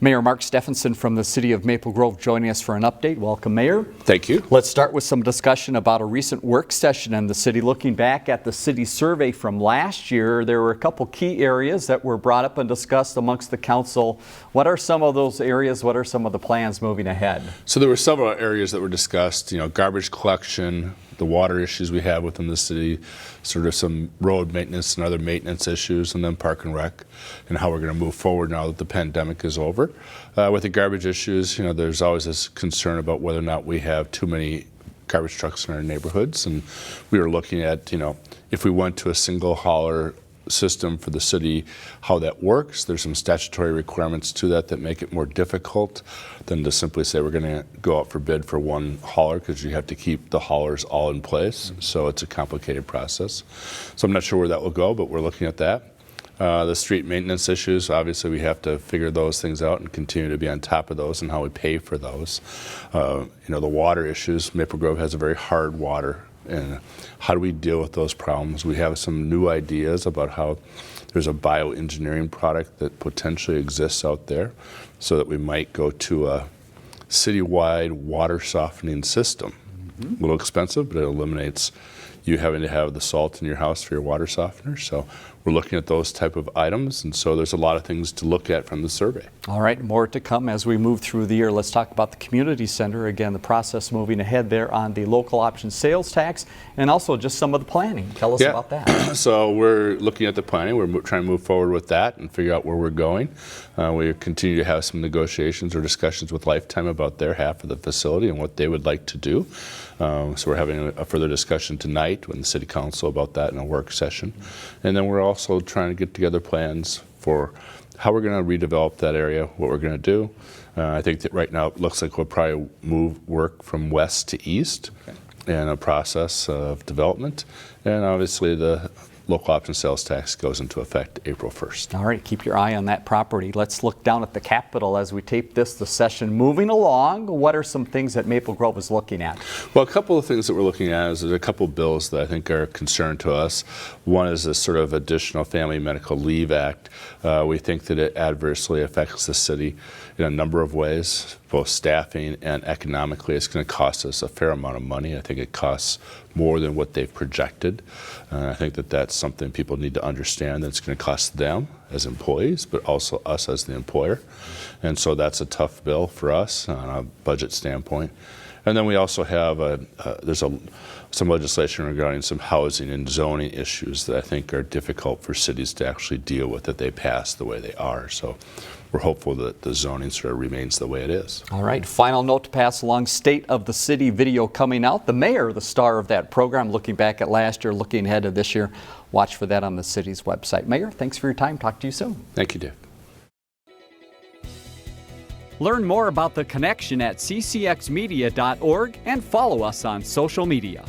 Mayor Mark Steffenson from the City of Maple Grove joining us for an update. Welcome, Mayor. Thank you. Let's start with some discussion about a recent work session in the city. Looking back at the city survey from last year, there were a couple key areas that were brought up and discussed amongst the council. What are some of those areas? What are some of the plans moving ahead? So there were several areas that were discussed, garbage collection, the water issues we have within the city, sort of some road maintenance and other maintenance issues, and then park and rec, and how we're going to move forward now that the pandemic is over. With the garbage issues, there's always this concern about whether or not we have too many garbage trucks in our neighborhoods, and we were looking at, if we went to a single hauler system for the city, how that works. There's some statutory requirements to that make it more difficult than to simply say we're going to go out for bid for one hauler, because you have to keep the haulers all in place. So it's a complicated process. So I'm not sure where that will go, but we're looking at that. The street maintenance issues, obviously we have to figure those things out and continue to be on top of those and how we pay for those. The water issues, Maple Grove has a very hard water, and how do we deal with those problems? We have some new ideas about how there's a bioengineering product that potentially exists out there, so that we might go to a citywide water softening system. A little expensive, but it eliminates you having to have the salt in your house for your water softener. So we're looking at those type of items, and so there's a lot of things to look at from the survey. All right, more to come as we move through the year. Let's talk about the community center. Again, the process moving ahead there on the local option sales tax, and also just some of the planning. Tell us about that. So we're looking at the planning. We're trying to move forward with that and figure out where we're going. We continue to have some negotiations or discussions with Lifetime about their half of the facility and what they would like to do. So we're having a further discussion tonight with the City Council about that in a work session. And then we're also trying to get together plans for how we're going to redevelop that area, what we're going to do. I think that right now it looks like we'll probably move work from west to east in a process of development. And obviously the local option sales tax goes into effect April 1st. All right, keep your eye on that property. Let's look down at the Capitol as we tape this, the session moving along. What are some things that Maple Grove is looking at? Well, a couple of things that we're looking at is there's a couple of bills that I think are a concern to us. One is this sort of additional Family Medical Leave Act. We think that it adversely affects the city in a number of ways, both staffing and economically. It's going to cost us a fair amount of money. I think it costs more than what they've projected. I think that that's something people need to understand, that it's going to cost them as employees, but also us as the employer. And so that's a tough bill for us on a budget standpoint. And then we also have some legislation regarding some housing and zoning issues that I think are difficult for cities to actually deal with if they pass the way they are. So we're hopeful that the zoning sort of remains the way it is. All right, final note to pass along, State of the City video coming out. The mayor, the star of that program, looking back at last year, looking ahead to this year. Watch for that on the city's website. Mayor, thanks for your time. Talk to you soon. Thank you, Dave. Learn more about The Connection at ccxmedia.org and follow us on social media.